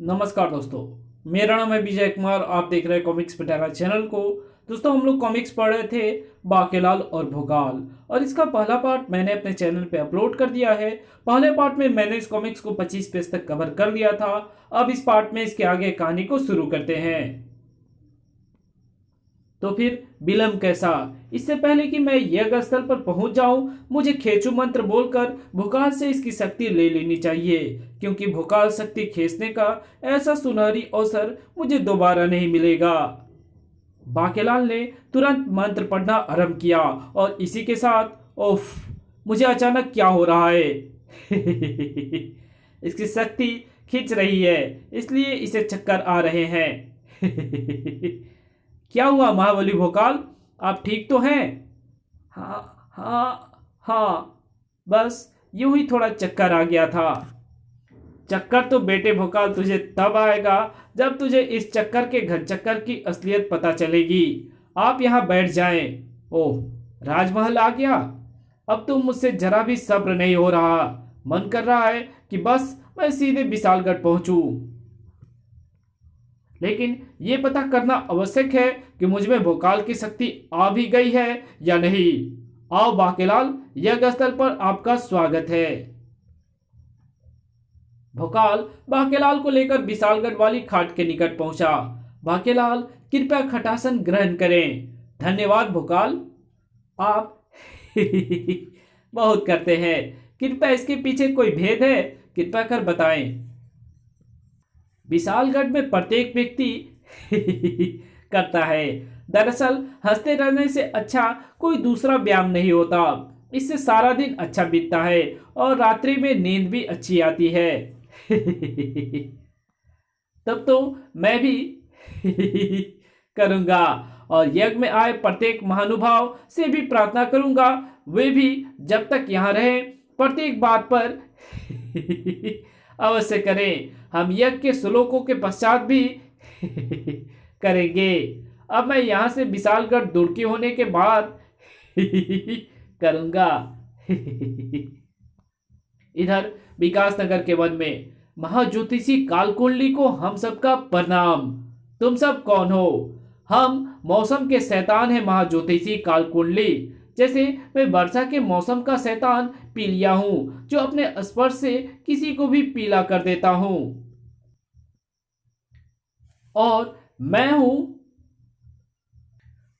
नमस्कार दोस्तों। मेरा नाम है विजय कुमार। आप देख रहे हैं कॉमिक्स पटारा चैनल को। दोस्तों, हम लोग कॉमिक्स पढ़ रहे थे बाकेलाल और भोकाल, और इसका पहला पार्ट मैंने अपने चैनल पे अपलोड कर दिया है। पहले पार्ट में मैंने इस कॉमिक्स को 25 पेज तक कवर कर लिया था। अब इस पार्ट में इसके आगे कहानी को शुरू करते हैं। तो फिर विलंब कैसा? इससे पहले कि मैं यज्ञ स्थल पर पहुंच जाऊं, मुझे खेचू मंत्र बोलकर भोकाल से इसकी शक्ति ले लेनी चाहिए, क्योंकि भोकाल शक्ति खींचने का ऐसा सुनहरी अवसर मुझे दोबारा नहीं मिलेगा। बाकेलाल ने तुरंत मंत्र पढ़ना आरंभ किया, और इसी के साथ ओफ, मुझे अचानक क्या हो रहा है? इसकी शक्ति खींच रही है, इसलिए इसे चक्कर आ रहे हैं। क्या हुआ महाबली भोकाल, आप ठीक तो हैं? हाँ हाँ हाँ, बस यूं ही थोड़ा चक्कर आ गया था। चक्कर तो बेटे भोकाल तुझे तब आएगा जब तुझे इस चक्कर के घन चक्कर की असलियत पता चलेगी। आप यहाँ बैठ जाएं। ओह, राजमहल आ गया। अब तो मुझसे जरा भी सब्र नहीं हो रहा। मन कर रहा है कि बस मैं सीधे विशालगढ़ पहुंचूं। लेकिन यह पता करना आवश्यक है कि मुझ में भोकाल की शक्ति आ भी गई है या नहीं। आओ बाकेलाल, यज्ञ स्थल पर आपका स्वागत है। भोकाल बाकेलाल को लेकर विशालगढ़ वाली खाट के निकट पहुंचा। बाकेलाल, कृपया खटासन ग्रहण करें। धन्यवाद भोकाल, आप बहुत करते हैं। कृपया इसके पीछे कोई भेद है? कृपया कर बताएं। विशालगढ़ में प्रत्येक व्यक्ति करता है। दरअसल हंसते रहने से अच्छा कोई दूसरा व्यायाम नहीं होता। इससे सारा दिन अच्छा बीतता है और रात्रि में नींद भी अच्छी आती है। तब तो मैं भी करूंगा, और यज्ञ में आए प्रत्येक महानुभाव से भी प्रार्थना करूंगा, वे भी जब तक यहाँ रहे प्रत्येक बात पर अवश्य करें। हम यज्ञ के श्लोकों के पश्चात भी करेंगे। अब मैं यहाँ से विशालगढ़ दुर्की होने के बाद करूंगा। इधर विकास नगर के वन में महाज्योतिषी कालकुंडली को हम सबका प्रणाम। तुम सब कौन हो? हम मौसम के शैतान हैं महाज्योतिषी कालकुंडली। जैसे मैं वर्षा के मौसम का शैतान पीलिया हूं, जो अपने स्पर्श से किसी को भी पीला कर देता हूं। और मैं हूं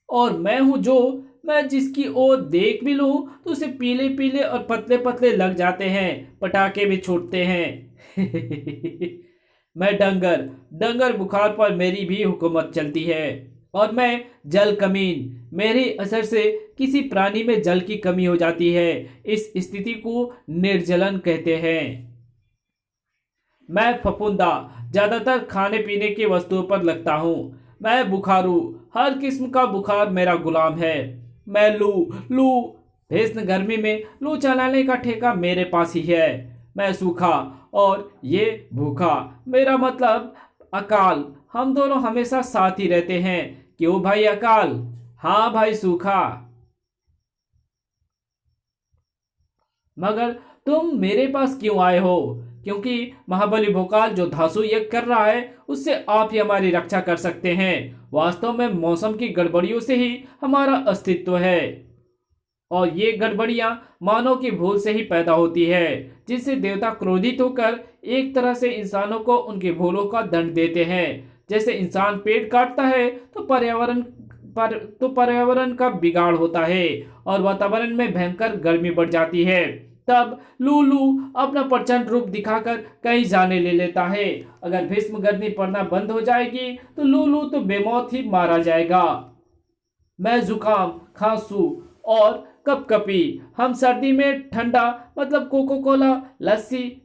और मैं हूं जो मैं जिसकी ओर देख भी लूं तो उसे पीले पीले और पतले पतले लग जाते हैं, पटाखे भी छूटते हैं। मैं डंगर डंगर बुखार पर मेरी भी हुकूमत चलती है। और मैं जल कमीन, मेरे असर से किसी प्राणी में जल की कमी हो जाती है। इस स्थिति को निर्जलन कहते हैं। मैं फफूंदा, ज्यादातर खाने पीने की वस्तुओं पर लगता हूँ। मैं बुखारू, हर किस्म का बुखार मेरा गुलाम है। मैं लू लू भीषण गर्मी में लू चलाने का ठेका मेरे पास ही है। मैं सूखा, और ये भूखा, मेरा मतलब अकाल। हम दोनों हमेशा साथ ही रहते हैं। क्यों भाई अकाल? हाँ भाई सूखा। मगर तुम मेरे पास क्यों आए हो? क्योंकि महाबली भोकाल जो धासु यज्ञ कर रहा है, उससे आप ही हमारी रक्षा कर सकते हैं। वास्तव में मौसम की गड़बड़ियों से ही हमारा अस्तित्व है, और ये गड़बड़ियां मानव की भूल से ही पैदा होती है, जिससे देवता क्रोधित होकर एक तरह से इंसानों को उनकी भूलों का दंड देते हैं। जैसे इंसान पेड़ काटता है तो पर्यावरण का बिगाड़ होता है, और वातावरण में भयंकर गर्मी बढ़ जाती है। तब लूलू अपना प्रचंड रूप दिखाकर कहीं जाने ले लेता है। अगर भीष्म गर्मी पड़ना बंद हो जाएगी तो लूलू तो बेमौत ही मारा जाएगा। मैं जुकाम, खांसू और कपकपी, हम सर्दी में ठंडा मतलब कोको कोला, लस्सी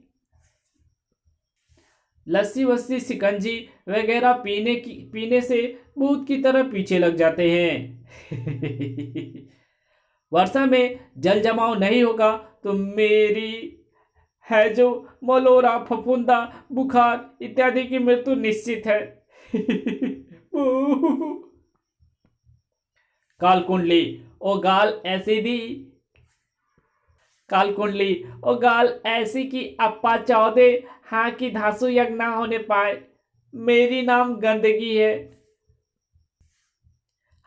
लस्सी वस्सी शिकंजी वगैरह पीने से भूत की तरह पीछे लग जाते हैं। वर्षा में जल जमाव नहीं होगा तो मेरी है जो मलोरा, फफूंदा, बुखार इत्यादि की मृत्यु निश्चित है। काल कुंडली, ओ गाल ऐसी दी काल कुंडली ओ गाल ऐसी कि अप्पा चौदे हाँ की धासु यज्ञ ना होने पाए। मेरी नाम गंदगी है।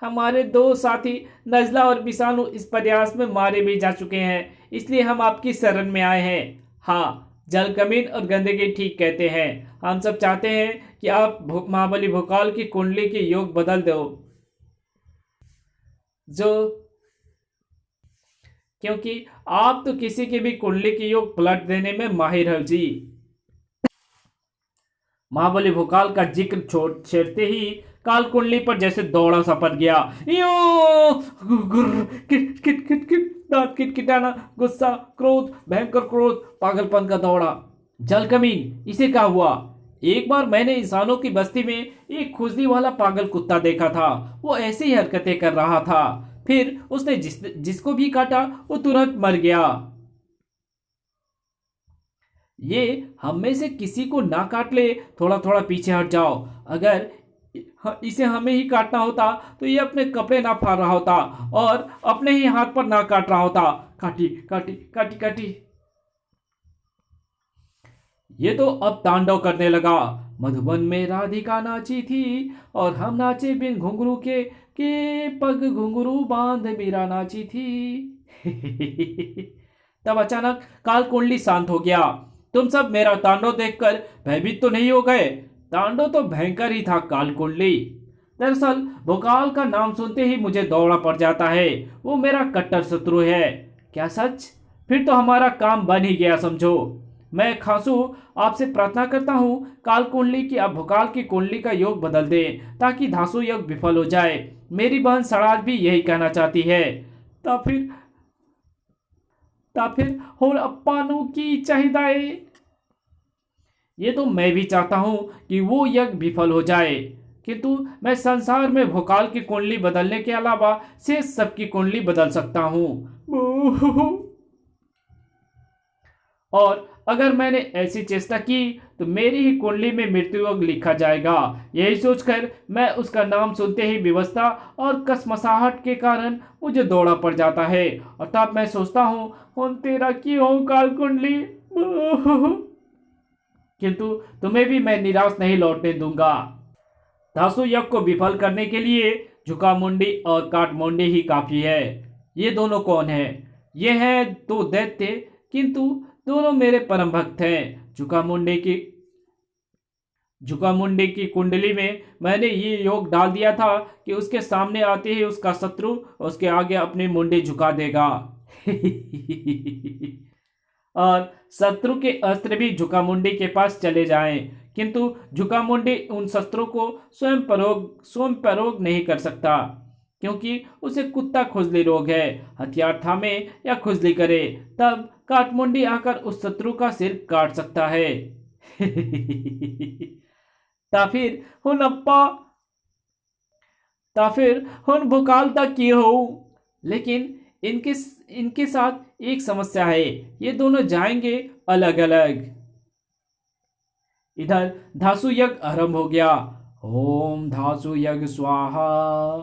हमारे दो साथी नजला और बिसानु इस प्रयास में मारे भी जा चुके हैं, इसलिए हम आपकी शरण में आए हैं। हाँ, जल कमीन और गंदगी ठीक कहते हैं। हम सब चाहते हैं कि आप महाबली भोकाल की कुंडली की योग बदल दो, जो क्योंकि आप तो किसी की भी कुंडली की योग पलट देने में माहिर हो जी। महाबली भोकाल का जिक्र छेड़ते ही काल कुंडली पर जैसे दौड़ा सा पड़ गया। यो किट किट किट किट, दांत किटकिटाना, गुस्सा, क्रोध, भयंकर क्रोध, पागलपन का दौड़ा। जल कमीन, इसे क्या हुआ? एक बार मैंने इंसानों की बस्ती में एक खुजली वाला पागल कुत्ता देखा था। वो ऐसी ही हरकतें कर रहा था। फिर उसने जिसको भी काटा वो तुरंत मर गया। ये हम में से किसी को ना काट ले, थोड़ा थोड़ा पीछे हट जाओ। अगर इसे हमें ही काटना होता तो ये अपने कपड़े ना फाड़ रहा होता और अपने ही हाथ पर ना काट रहा होता। काटी काटी काटी काटी। ये तो अब तांडव करने लगा। मधुबन में राधिका नाची थी और हम नाचे बिन घुंघरू के पग घुंघरू बांध मीरा नाची थी। तब अचानक काल कुंडली शांत हो गया। तुम सब मेरा तांडव देखकर भयभीत तो नहीं हो गए? तांडव तो भयंकर ही था काल कुंडली। दरअसल भोकाल का नाम सुनते ही मुझे दौड़ा पड़ जाता है। वो मेरा कट्टर शत्रु है। क्या सच? फिर तो हमारा काम बन ही गया समझो। मैं खासू आपसे प्रार्थना करता हूँ काल कुंडली की आप भोकाल की कुंडली का योग बदल दें ताकि धासु योग विफल हो जाए। मेरी बहन सड़ाज भी यही कहना चाहती है। ता फिर और अप्पानु की चाहिए। ये तो मैं भी चाहता हूं कि वो यज्ञ विफल हो जाए, किंतु मैं संसार में भोकाल की कुंडली बदलने के अलावा शेष सबकी कुंडली बदल सकता हूं। और अगर मैंने ऐसी चेष्टा की तो मेरी ही कुंडली में मृत्यु योग लिखा जाएगा। यही सोचकर मैं उसका नाम सुनते ही विवशता और कसमसाहट के कारण मुझे दौड़ा पड़ जाता है और तब मैं सोचता हूँ तेरा की हो काल कुंडली। किंतु तुम्हें भी मैं निराश नहीं लौटने दूंगा। धासु यज्ञ को विफल करने के लिए झुकामुंडी और काटमुंडी ही काफी है। ये दोनों कौन है? ये हैं दो दैत्य, किंतु दोनों मेरे परम भक्त हैं। झुकामुंडी की कुंडली में मैंने ये योग डाल दिया था कि उसके सामने आते ही उसका शत्रु उसके आगे अपनी मुंडी झुका देगा। और शत्रु के अस्त्र भी झुकामुंडी के पास चले जाएं, किंतु झुकामुंडी उन शस्त्रों को स्वयं प्रयोग नहीं कर सकता, क्योंकि उसे कुत्ता खुजली रोग है। हथियार थामे या खुजली करे तब काटमुंडी आकर उस शत्रु का सिर काट सकता है। ताफिर हुन अप्पा ताफिर हुन भोकाल तक की हो। लेकिन इनके साथ एक समस्या है, ये दोनों जाएंगे अलग अलग। इधर धासु यज्ञ आरंभ हो गया। ओम धासु यज्ञ स्वाहा।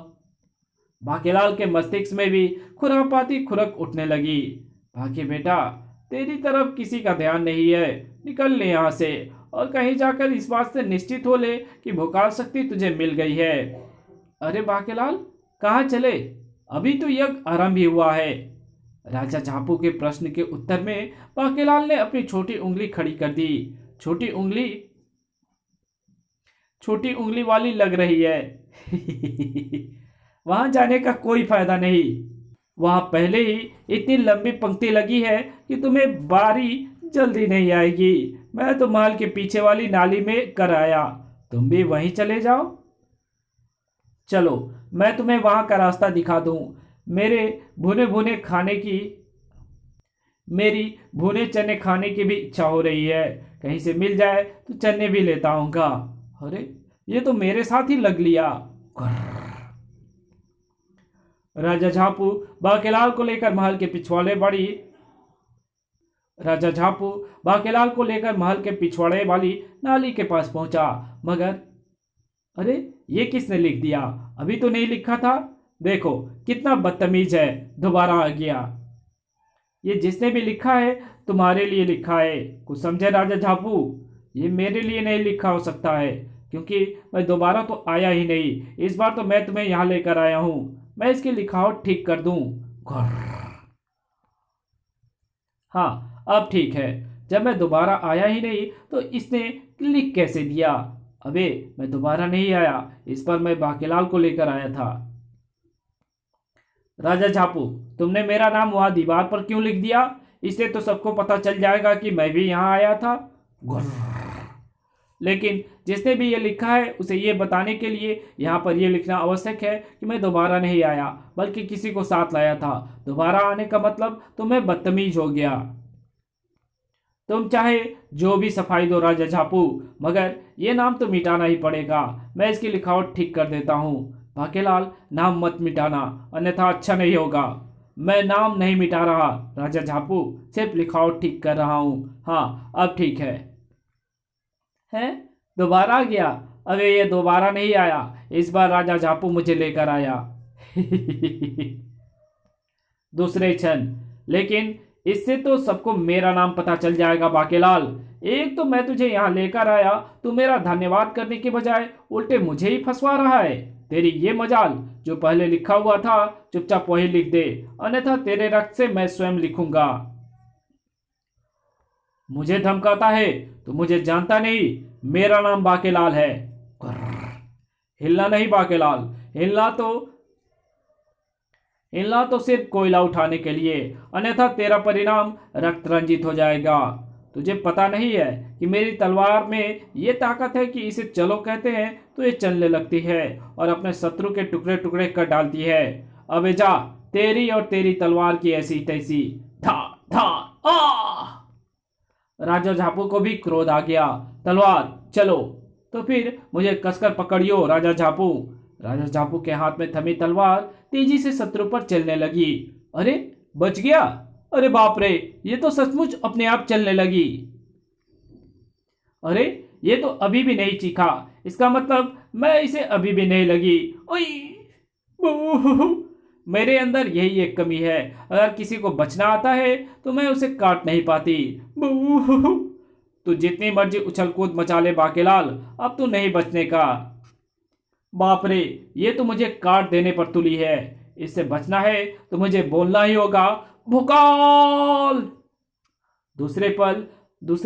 बाकेलाल के मस्तिष्क में भी खुरापाती खुरक उठने लगी। बाकी बेटा, तेरी तरफ किसी का ध्यान नहीं है। निकल ले यहां से और कहीं जाकर इस बात से निश्चित हो ले कि भोकाल शक्ति तुझे मिल गई है। अरे बाकेलाल, कहाँ चले? अभी तो यज्ञ आरंभ ही हुआ है। राजा झापू के प्रश्न के उत्तर में बाकेलाल ने अपनी छोटी उंगली खड़ी कर दी। छोटी उंगली वाली लग रही है। वहां जाने का कोई फायदा नहीं। वहां पहले ही इतनी लंबी पंक्ति लगी है कि तुम्हें बारी जल्दी नहीं आएगी। मैं तो महल के पीछे वाली नाली में कर आया, तुम भी वहीं चले जाओ। चलो, मैं तुम्हें वहां का रास्ता दिखा दूं। मेरी भुने चने खाने की भी इच्छा हो रही है। कहीं से मिल जाए तो चने भी लेता हूँगा। अरे, ये तो मेरे साथ ही लग लिया। राजा झापू बाकेलाल को लेकर महल के पिछवाड़े वाली नाली के पास पहुंचा, मगर अरे, ये किसने लिख दिया? अभी तो नहीं लिखा था। देखो कितना बदतमीज है, दोबारा आ गया। ये जिसने भी लिखा है तुम्हारे लिए लिखा है, कुछ समझे राजा झापू? ये मेरे लिए नहीं लिखा हो सकता है, क्योंकि मैं दोबारा तो आया ही नहीं। इस बार तो मैं तुम्हें यहाँ लेकर आया हूँ, मैं इसकी लिखावट ठीक कर दूं। हाँ अब ठीक है, जब मैं दोबारा आया ही नहीं तो इसने लिख कैसे दिया? अबे मैं दोबारा नहीं आया, इस पर मैं बाकीलाल को लेकर आया था। राजा झापू, तुमने मेरा नाम वहां दीवार पर क्यों लिख दिया? इससे तो सबको पता चल जाएगा कि मैं भी यहाँ आया था। लेकिन जिसने भी ये लिखा है उसे ये बताने के लिए यहाँ पर यह लिखना आवश्यक है कि मैं दोबारा नहीं आया, बल्कि किसी को साथ लाया था। दोबारा आने का मतलब तो मैं बदतमीज हो गया। तुम चाहे जो भी सफाई दो राजा झापू, मगर ये नाम तो मिटाना ही पड़ेगा। मैं इसकी लिखावट ठीक कर देता हूँ। बाकेलाल, नाम मत मिटाना, अन्यथा अच्छा नहीं होगा। मैं नाम नहीं मिटा रहा राजा झापू, सिर्फ लिखावट ठीक कर रहा हूँ। हाँ अब ठीक है? दोबारा आ गया? अरे ये दोबारा नहीं आया, इस बार राजा झापू मुझे लेकर आया। दूसरे क्षण, लेकिन इससे तो सबको मेरा नाम पता चल जाएगा बाकेलाल। एक तो मैं तुझे यहाँ लेकर आया, तू मेरा धन्यवाद करने के बजाय उल्टे मुझे ही फंसवा रहा है। तेरी ये मजाल, जो पहले लिखा हुआ था चुपचाप वही लिख दे, अन्यथा तेरे रक्त से मैं स्वयं लिखूंगा। मुझे धमकाता है तो मुझे जानता नहीं, मेरा नाम बाकेलाल है। हिलना नहीं बाकेलाल, हिलना तो सिर्फ कोयला उठाने के लिए, अन्यथा तेरा परिणाम रक्त रंजित हो जाएगा। तुझे पता नहीं है कि मेरी तलवार में ये ताकत है कि इसे चलो कहते हैं तो ये चलने लगती है और अपने शत्रु के टुकड़े टुकड़े कर डालती है। अबे जा, तेरी और तेरी तलवार की ऐसी तैसी। था था आ राजा झापू को भी क्रोध आ गया। तलवार चलो, तो फिर मुझे कसकर पकड़ियो राजा झापू। राजा झापू के हाथ में थमी तलवार तेजी से शत्रु पर चलने लगी। अरे बच गया! अरे बाप रे, ये तो सचमुच अपने आप चलने लगी। अरे ये तो अभी भी नहीं चीखा, इसका मतलब मैं इसे अभी भी नहीं लगी। ओई मेरे अंदर यही एक कमी है, अगर किसी को बचना आता है तो मैं उसे काट नहीं पाती। तू जितनी मर्जी उछल कूद मचा ले बाकेलाल, अब तू नहीं बचने का। बाप रे, ये तो मुझे काट देने पर तुली है। इससे बचना है तो मुझे बोलना ही होगा, भुकाल। दूसरे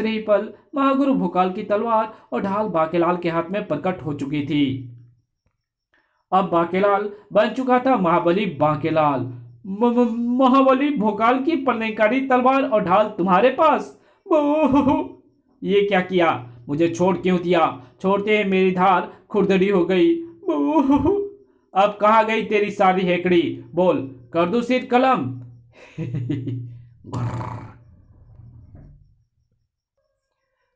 ही पल महागुरु भुकाल की तलवार और ढाल बाकेलाल के हाथ में प्रकट हो चुकी थी। अब बाकेलाल बन चुका था महाबली बाकेलाल। महाबली भोकाल की प्रलयकारी तलवार और ढाल तुम्हारे पास? ये क्या किया? मुझे छोड़ क्यों दिया? छोड़ते ही मेरी धार खुरदरी हो गई। अब कहाँ गई तेरी सारी हेकड़ी? बोल, कर दूं सिर कलम?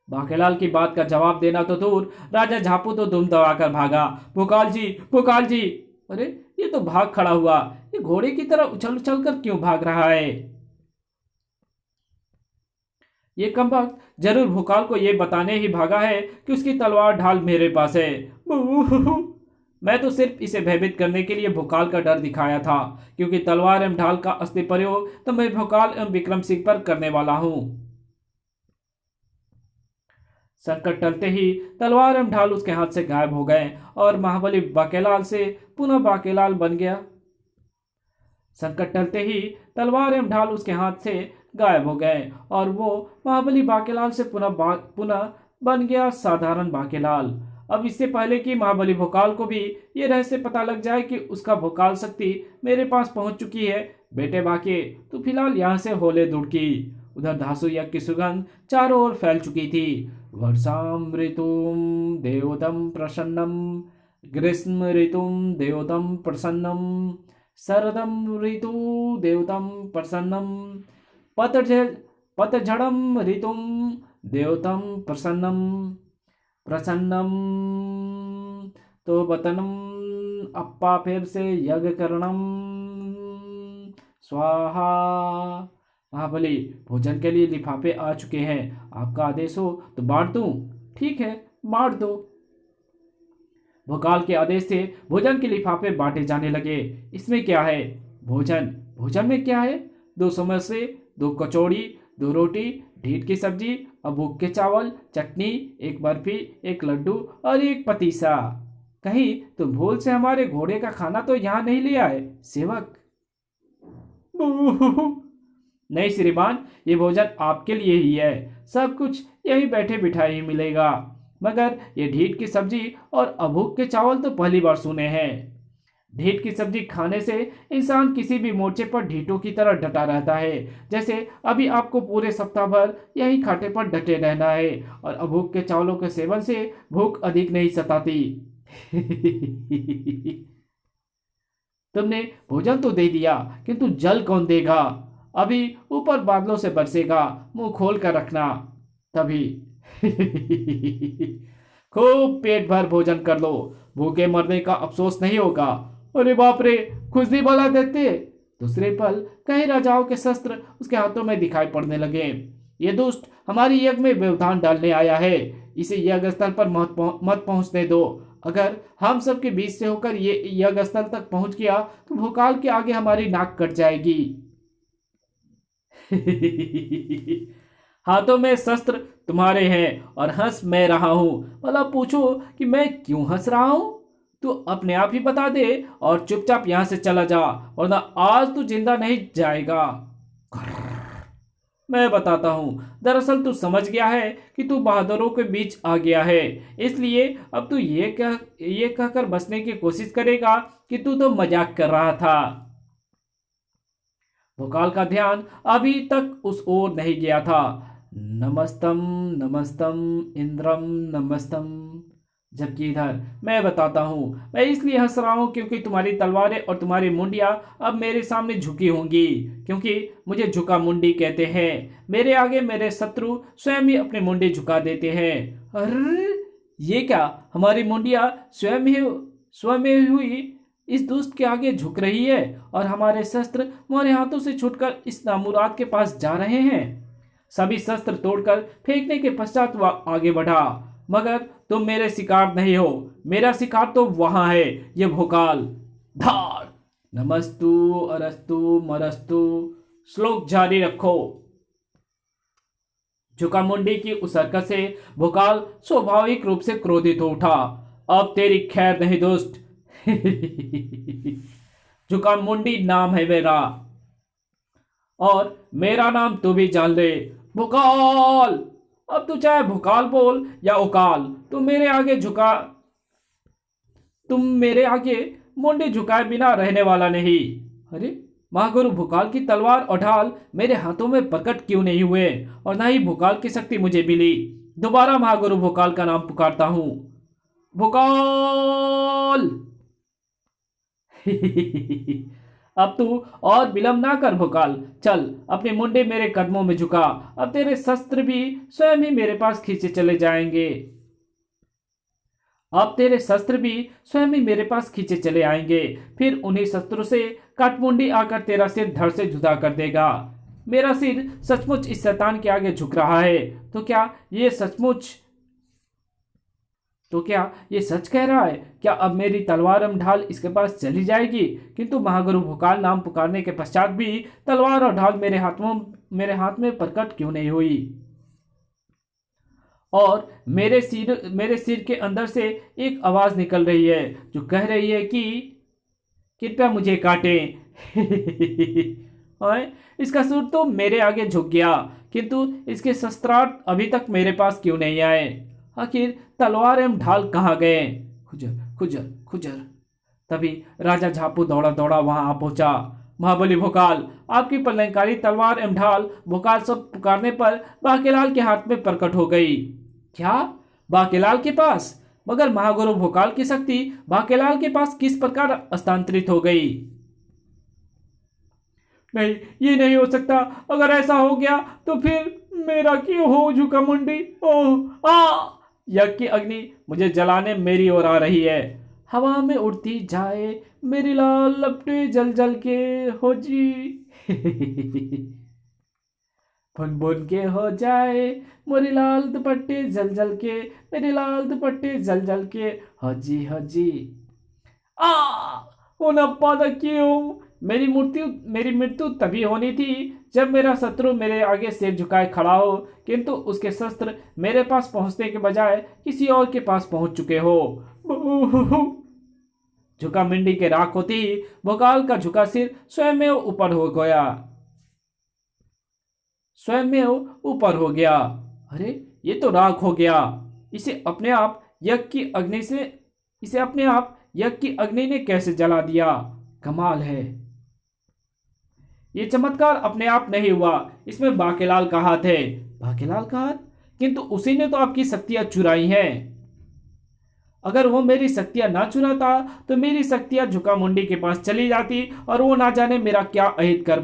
बाकेलाल की बात का जवाब देना तो दूर, राजा झापू तो दुम दबाकर भागा। भोकाल जी, भोकाल जी! अरे ये तो भाग खड़ा हुआ, ये घोड़े की तरह उछल उछल कर क्यों भाग रहा है? ये कमबख्त जरूर भोकाल को ये बताने ही भागा है कि उसकी तलवार ढाल मेरे पास है। मैं तो सिर्फ इसे भयभीत करने के लिए भोकाल का डर दिखाया था, क्योंकि तलवार एवं ढाल का असली प्रयोग तो मैं भोकाल एवं विक्रम सिंह पर करने वाला हूं। संकट टलते ही तलवार एवं ढाल उसके हाथ से गायब हो गए और महाबली बाकेलाल से पुनः बाकेलाल बन गया। संकट टलते ही तलवार एवं ढाल उसके हाथ से गायब हो गए और वो महाबली बाकेलाल से पुनः बन गया साधारण बाकेलाल। अब इससे पहले कि महाबली भोकाल को भी ये रहस्य पता लग जाए कि उसका भोकाल शक्ति मेरे पास पहुंच चुकी है, बेटे बाके तो फिलहाल यहाँ से होले दुड़की। उधर धासु यज्ञ की सुगंध चारों ओर फैल चुकी थी। वर्षाम ऋतुम देवतम प्रसन्नम, ग्रीष्म ऋतुम देवतम प्रसन्नम, शरदम ऋतु देवतम प्रसन्नम, पतझड़म ऋतुम देवतम प्रसन्नम, प्रसन्नम तो वतनम अप्पा फिर से यज्ञ करणम स्वाहा। महाबली, भोजन के लिए लिफाफे आ चुके हैं, आपका आदेश हो तो बांट दूं? ठीक है, बांट दो। भोकाल के आदेश से भोजन के लिफाफे बांटे जाने लगे। इसमें क्या है? भोजन में क्या है? 200 में से 2 कचौड़ी, 2 रोटी, ढीठ की सब्जी, अबूक के चावल, चटनी, 1 बर्फी, 1 लड्डू और 1 पतीसा। कहीं तुम भूल से हमारे घोड़े का खाना तो यहाँ नहीं ले आए सेवक? नहीं श्रीमान, ये भोजन आपके लिए ही है। सब कुछ यही बैठे बिठाए ही मिलेगा, मगर ये ढीठ की सब्जी और अभूख के चावल तो पहली बार सुने हैं। ढीठ की सब्जी खाने से इंसान किसी भी मोर्चे पर ढीठों की तरह डटा रहता है, जैसे अभी आपको पूरे सप्ताह भर यही खाटे पर डटे रहना है, और अभूख के चावलों के सेवन से भूख अधिक नहीं सताती। तुमने भोजन तो दे दिया, किंतु जल कौन देगा? अभी ऊपर बादलों से बरसेगा, मुंह खोल कर रखना तभी। खूब पेट भर भोजन कर लो, भूखे मरने का अफसोस नहीं होगा। अरे बाप रे, खुजली भला देते। दूसरे पल कई राजाओं के शस्त्र उसके हाथों में दिखाई पड़ने लगे। ये दुष्ट हमारी यज्ञ में व्यवधान डालने आया है, इसे यज्ञ स्थल पर मत पहुंचने दो। अगर हम सब के बीच से होकर ये यज्ञ स्थल तक पहुंच गया तो भोकाल के आगे हमारी नाक कट जाएगी। हाथों में शस्त्र तुम्हारे हैं और हंस मैं रहा हूं। भला पूछो कि मैं क्यों हंस रहा हूं? तू अपने आप ही बता दे और चुपचाप यहां से चला जा, वरना आज तू जिंदा नहीं जाएगा। मैं बताता हूं, दरअसल तू समझ गया है कि तू बहादुरों के बीच आ गया है, इसलिए अब तू ये कहकर बचने की कोशिश करेगा कि तू तो मजाक कर रहा था। भोकाल का ध्यान अभी तक उस ओर नहीं गया था। नमस्तम नमस्तम इंद्रम नमस्तम। जबकि इधर मैं बताता हूं, मैं इसलिए हंस रहा हूं क्योंकि तुम्हारी तलवारें और तुम्हारी मुंडियां अब मेरे सामने झुकी होंगी, क्योंकि मुझे झुका मुंडी कहते हैं। मेरे आगे मेरे शत्रु स्वयं ही अपनी मुंडी झुका देते हैं। अरे ये क्या, हमारी मुंडियां स्वयं हुई इस दुष्ट के आगे झुक रही है, और हमारे शस्त्र हमारे हाथों से छूटकर इस नामुराद के पास जा रहे हैं। सभी शस्त्र तोड़कर फेंकने के पश्चात वह आगे बढ़ा। मगर तुम मेरे शिकार नहीं हो, मेरा शिकार तो वहां है, ये भोकाल। धार नमस्तु अरस्तु मरस्तु। श्लोक जारी रखो। झुका मुंडी की उस हरकत से भोकाल स्वाभाविक रूप से क्रोधित हो उठा। अब तेरी खैर नहीं दोस्त। झुका मुंडी नाम है मेरा, और मेरा नाम तू भी जान ले, भोकाल। अब तू चाहे भोकाल बोल या उकाल, तुम मेरे आगे मुंडी झुकाए बिना रहने वाला नहीं। अरे महागुरु भोकाल की तलवार और ढाल मेरे हाथों में प्रकट क्यों नहीं हुए, और ना ही भोकाल की शक्ति मुझे मिली। दोबारा महागुरु भोकाल का नाम पुकारता हूं, भोकाल। अब तू और विलंब ना कर भोकाल, चल अपनी मुंडे मेरे कदमों में झुका। अब तेरे शस्त्र भी स्वयं ही मेरे पास खींचे चले जाएंगे। अब तेरे शस्त्र भी स्वयं ही मेरे पास खींचे चले आएंगे। फिर उन्हीं शस्त्रों से काटमुंडी आकर तेरा सिर धड़ से जुदा कर देगा। मेरा सिर सचमुच इस शैतान के आगे झुक रहा है, तो क्या ये सच कह रहा है? क्या अब मेरी तलवार एवं ढाल इसके पास चली जाएगी? किंतु महागुरु भोकाल नाम पुकारने के पश्चात भी तलवार और ढाल मेरे हाथ में प्रकट क्यों नहीं हुई? और मेरे सिर के अंदर से एक आवाज निकल रही है जो कह रही है कि कृपया मुझे काटें। इसका सुर तो मेरे आगे झुक गया, किंतु इसके शस्त्रार्थ अभी तक मेरे पास क्यों नहीं आए? आखिर तलवार एवं ढाल कहाँ गए? खुजर खुजर खुजर। तभी राजा झापू दौड़ा दौड़ा वहां आ पहुंचा। महाबली भोकाल, आपकी प्रलयंकारी तलवार एवं ढाल भोकाल सब पुकारने पर बाकेलाल के हाथ में प्रकट हो गई। क्या? बाकेलाल के पास? मगर महागुरु भोकाल की शक्ति बाकेलाल के पास किस प्रकार हस्तांतरित हो गई? नहीं, ये नहीं हो सकता। अगर ऐसा हो गया तो फिर मेरा क्यों हो झुका मुंडी? ओह आ! यज्ञ की अग्नि मुझे जलाने मेरी ओर आ रही है। हवा में उड़ती जाए मेरी लाल लपटे जल जल के हो जी। फुन बुन के हो जाए मेरी लाल दुपट्टे जल जल के, मेरी लाल दुपट्टे जल जल के हो जी हो जी। आ! उन क्यों मेरी मृत्यु तभी होनी थी जब मेरा शत्रु मेरे आगे सिर झुकाए खड़ा हो, किंतु उसके शस्त्र मेरे पास पहुंचने के बजाय किसी और के पास पहुंच चुके हो। झुका मिंडी के राख होते ही भोकाल का झुका सिर स्वयं ऊपर हो गया। अरे ये तो राख हो गया। इसे अपने आप यज्ञ की अग्नि ने कैसे जला दिया? कमाल है। ये चमत्कार अपने आप नहीं हुआ, इसमें बाकेलाल का हाथ है। बाकेलाल का हाथ? किंतु उसी ने तो आपकी शक्तियां चुराई हैं। अगर वो मेरी शक्तियां ना चुराता तो मेरी शक्तियां झुका मुंडी के पास चली जाती और वो ना जाने मेरा क्या अहित कर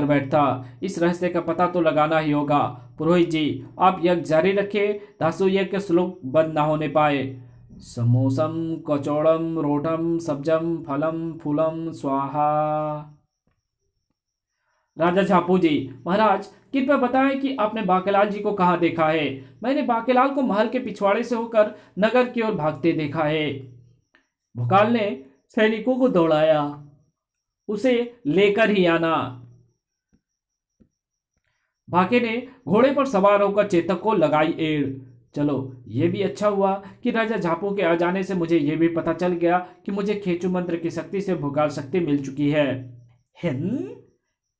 बैठता। इस रहस्य का पता तो लगाना ही होगा। पुरोहित जी, आप यज्ञ जारी रखे, दासो यज्ञ के श्लोक बंद ना होने पाए। समोसम कचौड़म रोटम सब्जम फलम फूलम स्वाहा। राजा झापू जी, महाराज कृपया बताएं कि आपने बाकेलाल जी को कहाँ देखा है? मैंने बाकेलाल को महल के पिछवाड़े से होकर नगर की ओर भागते देखा है। भोकाल ने सैनिकों को दौड़ाया, उसे लेकर ही आना। भाके ने घोड़े पर सवार होकर चेतक को लगाई एड़। चलो, ये भी अच्छा हुआ कि राजा झापू के आ जाने से मुझे यह भी पता चल गया कि मुझे खेचू मंत्र की शक्ति से भोकाल शक्ति मिल चुकी है।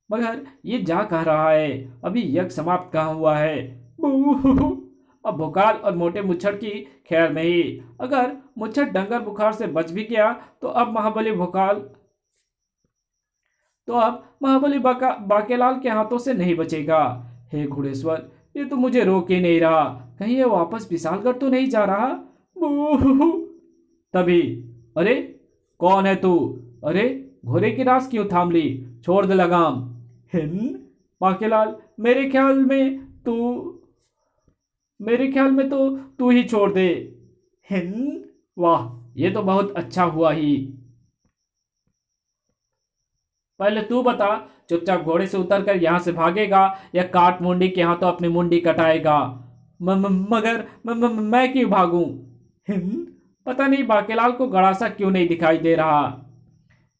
मगर ये जा कह रहा है, अभी यज्ञ समाप्त कहाँ हुआ है? अब भोकाल और मोटे मुच्छड़ की खैर नहीं। अगर मुच्छड़ डंगर बुखार से बच भी गया तो अब महाबली बाकेलाल के हाथों से नहीं बचेगा। हे घुड़ेश्वर, ये तो मुझे रोक ही नहीं रहा। कहीं ये वापस विशालगढ़ तो नहीं जा रहा? तभी, अरे कौन है तू? अरे घोड़े की रास क्यों थाम ली? छोड़ दे लगाम। बाकेलाल, मेरे ख्याल में तो तू ही छोड़ दे। वाह, ये तो बहुत अच्छा हुआ ही। पहले तू बता, चुपचाप घोड़े से उतरकर यहां से भागेगा या काट मुंडी के हाथों अपनी मुंडी कटाएगा? मगर मैं क्यों भागूं? पता नहीं बाकेलाल को गड़ासा क्यों नहीं दिखाई दे रहा।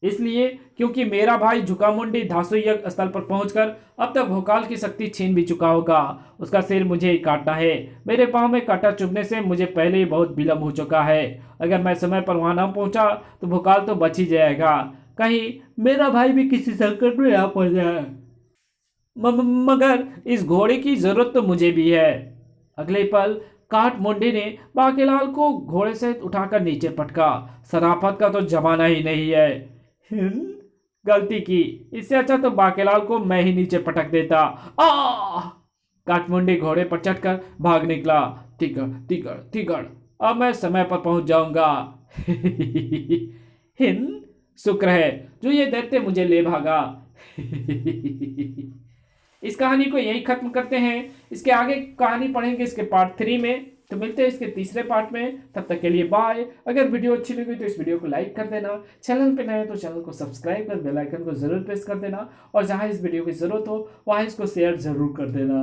इसलिए क्योंकि मेरा भाई झुका मुंडी धासु यज्ञ स्थल पर पहुंचकर अब तक भोकाल की शक्ति छीन भी चुका होगा। उसका सिर मुझे ही काटना है। मेरे पांव में कांटा चुभने से मुझे पहले ही बहुत विलंब हो चुका है। अगर मैं समय पर वहां न पहुंचा तो भोकाल तो बच ही जाएगा। कहीं मेरा भाई भी किसी संकट में आ पड़ जाए। मगर इस घोड़े की जरूरत तो मुझे भी है। अगले पल काट मुंडी ने बाकेलाल को घोड़े से उठाकर नीचे पटका। शराफत का तो जमाना ही नहीं है। गलती की, इससे अच्छा तो बाकेलाल को मैं ही नीचे पटक देता। काटमुंडी घोड़े पर चढ़कर भाग निकला। तिगड़ तिगड़ तिगड़, अब मैं समय पर पहुंच जाऊंगा। शुक्र है जो ये दैत्य मुझे ले भागा। इस कहानी को यही खत्म करते हैं। इसके आगे कहानी पढ़ेंगे इसके पार्ट 3 में। तो मिलते हैं इसके तीसरे पार्ट में। तब तक के लिए बाय। अगर वीडियो अच्छी लगी तो इस वीडियो को लाइक कर देना। चैनल पे नए तो चैनल को सब्सक्राइब कर बेल आइकन को जरूर प्रेस कर देना। और जहां इस वीडियो की जरूरत हो वहां इसको शेयर जरूर कर देना।